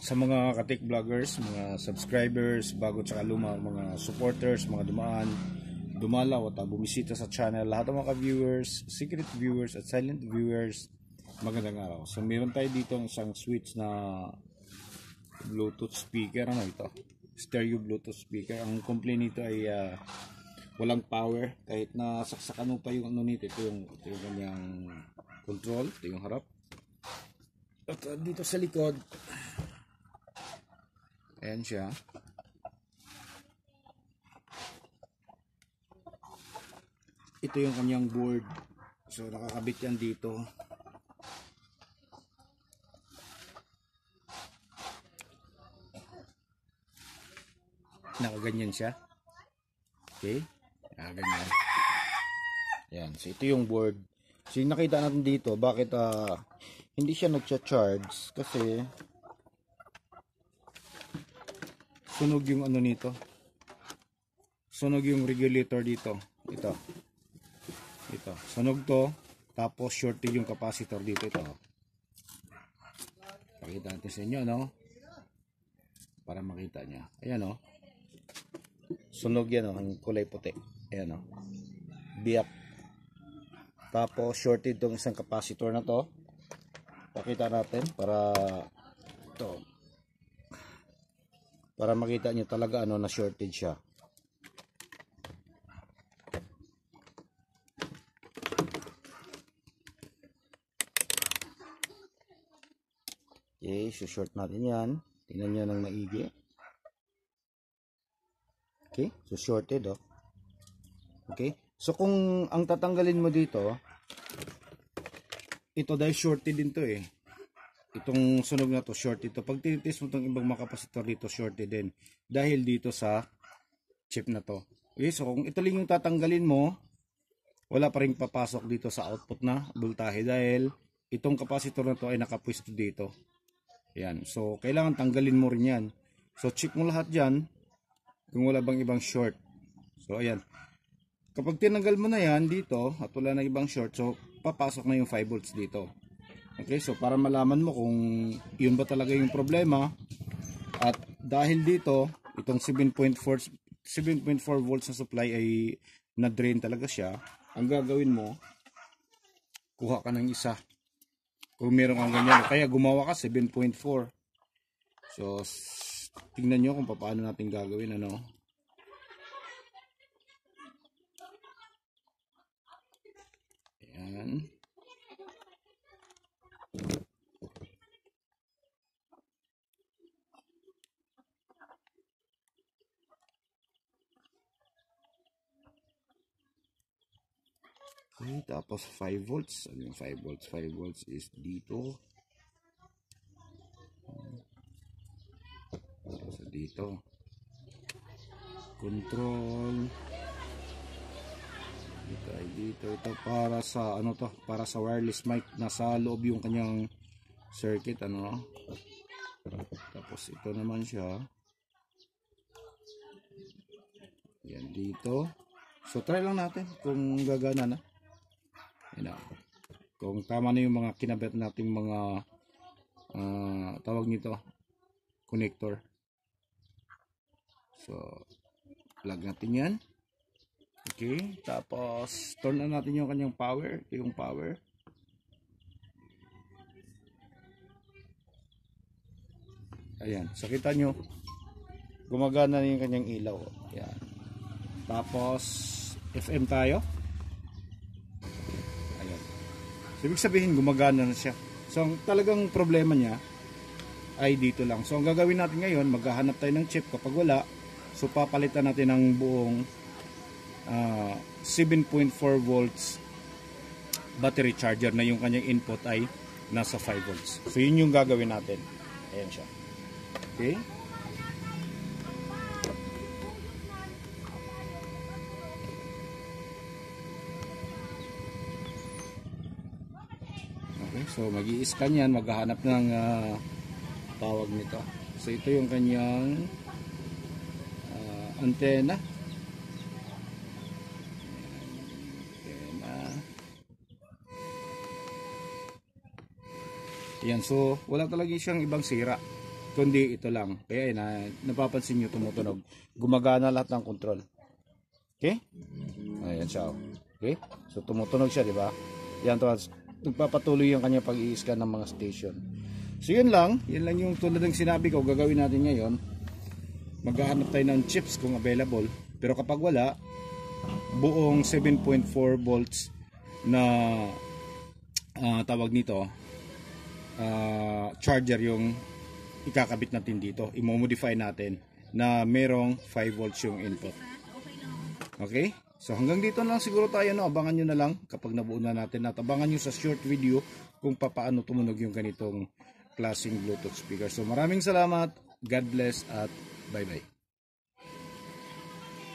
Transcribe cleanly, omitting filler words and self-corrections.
sa mga katik vloggers, mga subscribers, bago tsaka luma, mga supporters, mga dumalaw at bumisita sa channel, lahat ng mga viewers, secret viewers at silent viewers, magandang araw. So meron tayo dito isang switch na Bluetooth speaker, ano ito? Stereo Bluetooth speaker. Ang complaint nito ay walang power, kahit na saksakan mo pa yung ano nito. Ito yung kanyang control, ito yung harap. At dito sa likod, ayan siya. Ito yung kanyang board. So nakakabit yan dito. Nakaganyan siya. Okay? Nakaganyan. Ayan. So ito yung board. So yung nakita natin dito, bakit hindi siya nagcha-charge? Kasi sunog yung ano nito. Sunog yung regulator dito. Ito. Sunog to. Tapos shorted yung capacitor dito. Ito. Pakita natin sa inyo, no? Para makita niya. Ayan, no? Sunog yan, no? Ang kulay puti. Ayan, no? Biyak. Tapos shorted tong isang capacitor na to. Pakita natin para ito. Para makita niyo talaga ano na shorted siya. Okay, so short natin yan. Tingnan niyo ng maigi. Okay, so shorted, oh. Okay, so kung ang tatanggalin mo dito, ito dahil shorted din to eh. Itong sunog na to, shorted ito. Pag tinitis mo itong ibang mga kapasitor dito, shorted din. Dahil dito sa chip na to. Okay, so kung ito lang yung tatanggalin mo, wala pa rin papasok dito sa output na voltahe dahil itong kapasitor na to ay nakapwesto dito. Yan. So, kailangan tanggalin mo rin yan. So, check mo lahat dyan kung wala bang ibang short. So, ayan. Kapag tinanggal mo na yan dito at wala na ibang short, so, papasok na yung 5 volts dito. Okay, so para malaman mo kung yun ba talaga yung problema. At dahil dito, itong 7.4 volts na supply ay na-drain talaga siya, ang gagawin mo, kuha ka ng isa. Kung meron kang ganyan, kaya gumawa ka 7.4. So, tingnan nyo kung paano natin gagawin, ano. Ayan. Okay, tapos 5 volts. Ano yung 5 volts? 5 volts is dito. Tapos dito. Control. Dito ay dito. Ito para sa ano to? Para sa wireless mic. Nasa loob yung kanyang circuit, ano. Tapos ito naman siya. Yan dito. So try lang natin kung gagana na. Yan, kung tama na yung mga kinabit nating mga tawag nito connector. So plug natin yan. Okay, tapos turn na natin yung kanyang power. Ito yung power. Ayan, so kita nyo gumagana na yung kanyang ilaw. Ayan. Tapos FM tayo. So, ibig sabihin gumagana na siya. So ang talagang problema niya ay dito lang. So ang gagawin natin ngayon, maghahanap tayo ng chip. Kapag wala, so papalitan natin ng buong 7.4 volts battery charger na yung kanyang input ay nasa 5 volts. So yun yung gagawin natin. Ayan siya. Okay. So mag-i-scan yan, maghahanap ng tawag nito. So ito yung kanyang antena. Yan, so wala talaga siyang ibang sira. kundi ito lang. Kaya napapansin nyo tumutunog. Gumagana lahat ng control. Okay? Ayan siya. Okay? So tumutunog siya, di ba? Yan to. Nagpapatuloy yung kanya pag-i-scan ng mga station. So yun lang yung tulad ng sinabi ko, gagawin natin ngayon. Maghahanap tayo ng chips kung available. Pero kapag wala, buong 7.4 volts na tawag nito, charger yung ikakabit natin dito. I-modify natin na merong 5 volts yung input. Okay? So hanggang dito na lang siguro tayo, no? Abangan nyo na lang kapag nabuo na natin at abangan nyo sa short video kung paano tumunog yung ganitong klaseng Bluetooth speaker. So maraming salamat, God bless at bye bye.